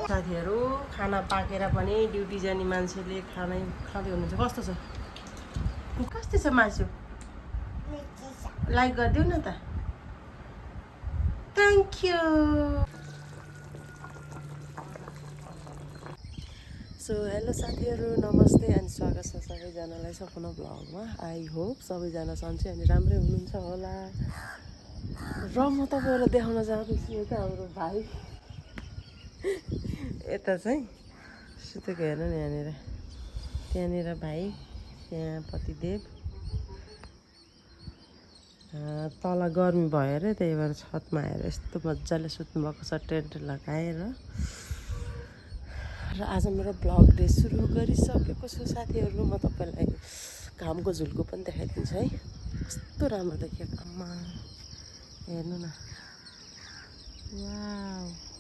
साथीहरू खाना पाकेर पनि ड्युटी जाने मान्छेले खानै खाँदै हुनुहुन्छ। कस्तो छ कस्तो छ मासु? लाइक गरिदेऊ न त। Thank you. सो हेलो साथीहरू, नमस्ते अनि स्वागत छ सबैजनालाई सपना ब्लगमा। आई होप सबैजना सन्चै अनि राम्रै हुनुहुन्छ होला। र म तपाईँहरूलाई देखाउन चाहन्छु यता हाम्रो भाइ यता चाहिँ सुतेको हेर्नु नि यहाँनिर, त्यहाँनिर भाइ, त्यहाँ पतिदेव। तल गर्मी भयो अरे, त्यही भएर छतमा आएर यस्तो मजाले सुत्नुभएको छ टेन्ट लगाएर। र आज मेरो ब्लग डे सुरु गरिसकेको छु साथीहरू। म तपाईँलाई घामको झुल्को पनि देखाइदिन्छु है, कस्तो राम्रो देखियो। आमा हेर्नु न, वाउ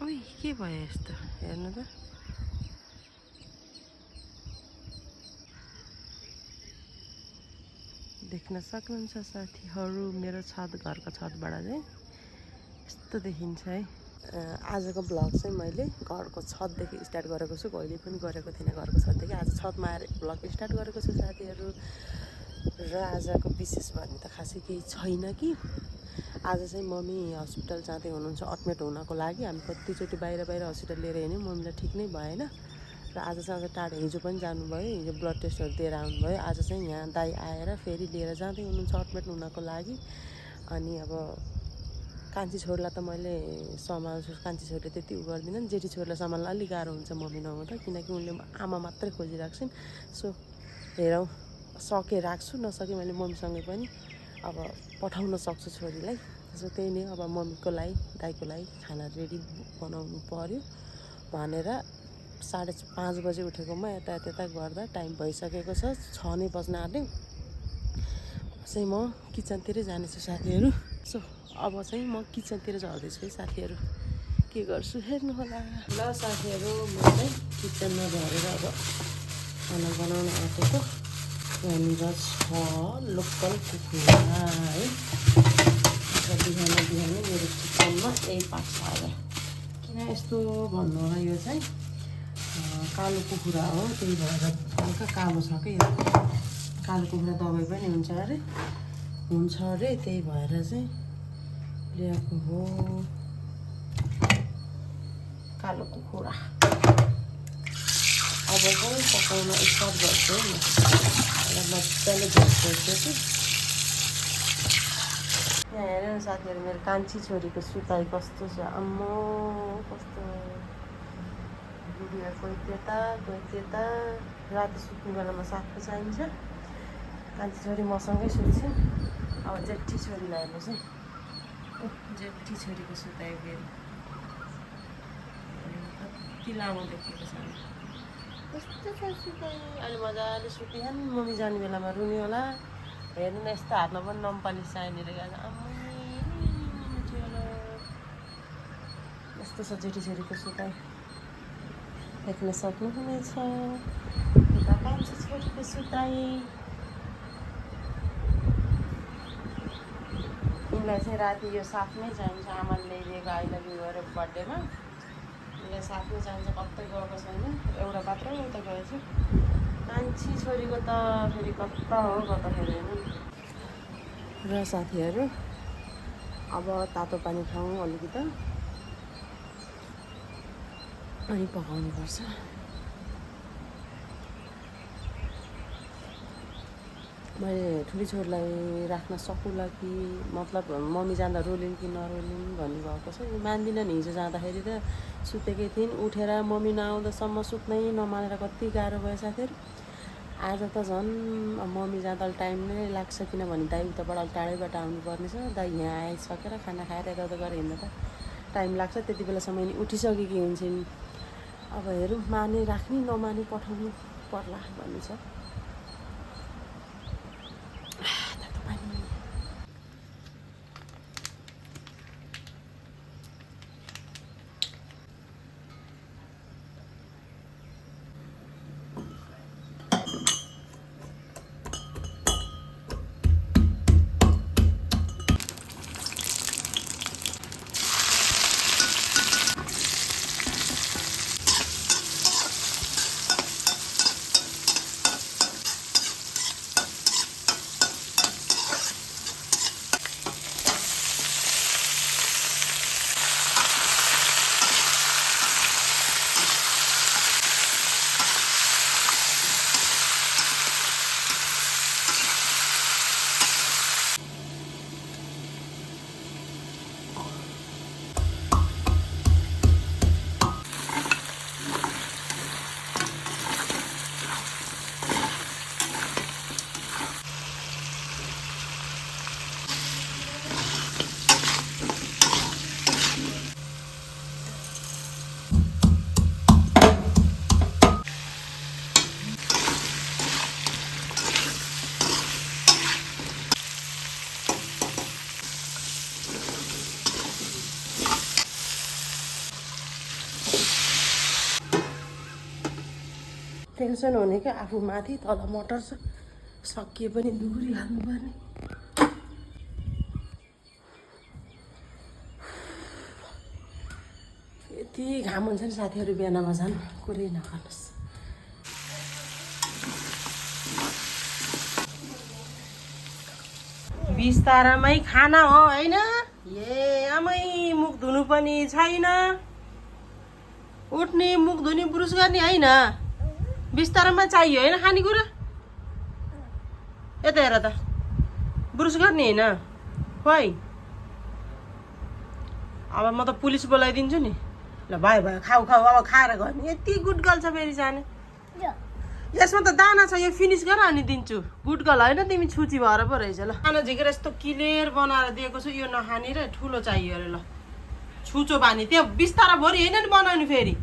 ओइ के भयो यस्तो, हेर्नु त। देख्न सक्नुहुन्छ साथीहरू, मेरो छत, घरको छतबाट चाहिँ यस्तो देखिन्छ है। आजको ब्लग चाहिँ मैले घरको छतदेखि स्टार्ट गरेको छु, कहिले पनि गरेको थिइनँ घरको छतदेखि। आज छतमा आएर ब्लग स्टार्ट गरेको छु साथीहरू। र आजको विशेष भन्ने त खासै केही छैन कि आज चाहिँ मम्मी हस्पिटल जाँदै हुनुहुन्छ एडमिट हुनको लागि। हामी कतिचोटि बाहिर हस्पिटल लिएर हिँड्यौँ, मम्मीलाई ठिक नै भएन। र आज चाहिँ टाढो हिजो पनि जानुभयो, हिजो ब्लड टेस्टहरू दिएर आउनुभयो। आज चाहिँ यहाँ दाइ आएर फेरि लिएर जाँदै हुनुहुन्छ एडमिट हुनको लागि। अनि अब कान्छी छोरीलाई त मैले सम्हाल्छु, कान्छी छोरीले त्यति उ गर्दिनँ, जेठी छोरीलाई सम्हाल्न अलिक गाह्रो हुन्छ मम्मी नहुँदा, किनकि उनले आमा मात्रै खोजिराख्छन्। सो हेरौँ, सके राख्छु, नसके मैले मम्मीसँगै पनि अब पठाउन सक्छु छोरीलाई। सो त्यही नै, अब मम्मीको लागि दाइको लागि खाना रेडी बनाउनु पर्यो भनेर 5:30 बजे उठेकोमा यता गर्दा टाइम भइसकेको छ, 6 नै बज्न आँट्यो। चाहिँ म किचनतिरै जानेछु साथीहरू। सो अब चाहिँ म किचनतिर झर्दैछु है साथीहरू, के गर्छु हेर्नु होला। ल साथीहरू, म चाहिँ किचनमा झरेर अब खाना बनाउन आँटेको। यहाँनिर छ लोकल कुखुरा है। बिहान मेरो किचनमा यही पाक्छ। अब किन यस्तो भन्नु होला, यो चाहिँ कालो कुखुरा हो, त्यही भएर हल्का कालो छ कि। कालो कुखुरा दबाई पनि हुन्छ अरे, त्यही भएर चाहिँ ल्याएको हो कालो कुखुरा। अब चाहिँ पकाउन स्टार्ट गर्छु है। मजाले झोल्छु कि यहाँ हेर्नु साथीहरू, मेरो कान्छी छोरीको सुताइ कस्तो छ। अम्मो कस्तो भिडियो, कोही त्यता कोही त्यता। राति सुत्ने बेलामा साथी चाहिन्छ। कान्छी छोरी मसँगै सुत्छन्। अब जेठी छोरीलाई हेर्नु चाहिँ, जेठी छोरीको सुताइ फेरि कति लामो देखिएको छ। कस्तो छ सुताइ, अहिले मजाले सुतिहान्। मम्मी जाने बेलामा रुनी होला। हेर्नु न, यस्तो हातमा पनि नम्पालिस चाहिने रहेछ। यस्तो छ जेठी छोरीको सुताइ, देख्न सक्नुहुनेछ। यता कान्छी छोरीको सुताइ। यिनलाई चाहिँ राति यो साथ नै चाहिन्छ। आमाले ल्याइदिएको आई लभ यू गरेर बर्थडेमा यिनलाई साथ नै चाहिन्छ। कतै गएको छैन, एउटा मात्रै उता गएछ। कान्छी छोरीको त फेरि कता हो कताखेरि हेर्नु। र साथीहरू, अब तातो पानी खाउँ अलिकति, अनि पकाउनुपर्छ। मैले ठुली छोरीलाई राख्न सकुला कि, मतलब मम्मी जाँदा रोलिन् कि नरोलिन् भन्नुभएको छ। मान्दिनँ नि, हिजो जाँदाखेरि त सुतेकै थिइन्, उठेर मम्मी नआउँदासम्म सुत्नै नमानेर कति गाह्रो भयो साथीहरू। आज त झन् मम्मी जाँदा टाइम नै लाग्छ, किनभने दाइ उताबाट टाढैबाट आउनुपर्ने छ। दाइ यहाँ आइसकेर खाना खाएर यताउता गरेर हिँड्दा त टाइम लाग्छ त्यति बेलासम्म यिनी उठिसकेकी हुन्छन् अब हेरौँ माने राख्ने नमाने पठाउनु पर्ला भन्ने छ टेन्सन हुने क्या आफू माथि तल मटर छ सकिए पनि दुहुरी हाल्नुपर्ने यति घाम हुन्छ नि साथीहरू बिहानमा झन् कुरै नगर्नुहोस् बिस्तारामै खाना हो होइन ए आमै मुख धुनु पनि छैन उठ्ने मुख धुने ब्रुस गर्ने होइन बिस्तारामा चाहियो होइन खानेकुरा यता हेर त ब्रुस गर्ने होइन खोइ अब म त पुलिस बोलाइदिन्छु नि ल भयो भयो खाऊ खाऊ अब खाएर गर्ने यति गुटगल छ फेरि जाने यसमा त दाना छ यो फिनिस गर अनि दिन्छु गुटगल होइन तिमी छुची भएर पो रहेछ ल खाना झिकेर यस्तो क्लियर बनाएर दिएको छु यो नखाने र ठुलो चाहियो अरे ल छुचो बानी त्यो बिस्तारा भरि होइन नि बनाउनु फेरि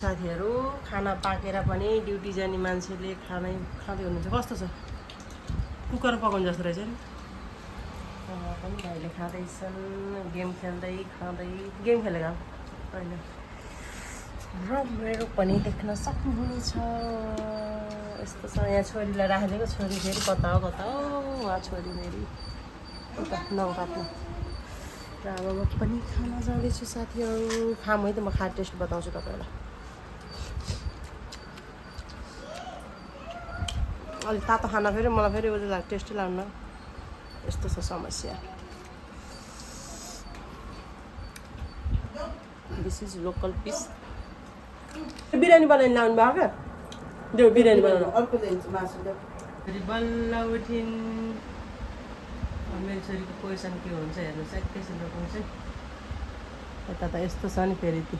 साथीहरू खाना पाकेर पनि ड्युटी जाने मान्छेले खानै खाँदै हुनुहुन्छ कस्तो छ कुकर पकाउनु जस्तो रहेछ नि पनि भाइले खाँदैछन् गेम खेल्दै खाँदै गेम खेलेको होइन र मेरो पनि देख्न सक्नुहुनेछ यस्तो छ यहाँ छोरीलाई राखिदिएको छोरी फेरि कता हो उहाँ छोरी फेरि उता नौकाट्नु र अब म पनि खाना जाँदैछु साथीहरू खाम है त म खा टेस्ट बताउँछु तपाईँलाई अलिक तातो खाना फेरि मलाई फेरि उयो टेस्टै लाग्नु यस्तो छ समस्या this is local piece biryani बनाउनु लाउनु भएको क्या देऊ बिरयानी बनाउनु अर्को दिन्छु मासु फेरि बल्ल उठिन् मेरो छोरीको पोजिसन के हुन्छ हेर्नुहोस् एकैछिन रोक्नुहोस् है यता त यस्तो छ नि फेरि ती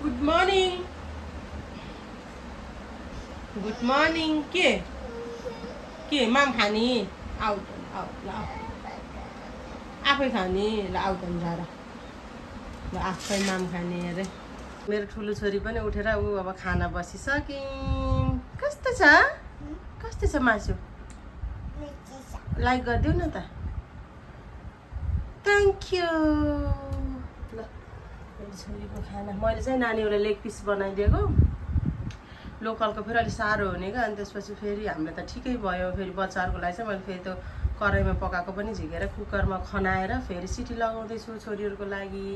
गुड मर्निङ गुड मर्निङ के माम खाने आऊ आऊ ल आफै खाने ल आऊ त जाएर ल आफै माम खाने अरे मेरो ठुलो छोरी पनि उठेर ऊ अब खाना बसिसक्यौँ कस्तो छ मासु लाइक गरिदेऊ न त थ्याङ्क यू ल मेरो छोरीको खाना मैले चाहिँ नानीहरूलाई लेग पिस बनाइदिएको लोकलको फेरि अलिक साह्रो हुने क्या अनि त्यसपछि फेरि हामीलाई त ठिकै भयो फेरि बच्चाहरूको लागि चाहिँ मैले फेरि त्यो कराईमा पकाएको पनि झिकेर कुकरमा खनाएर फेरि सिटी लगाउँदैछु छोरीहरूको लागि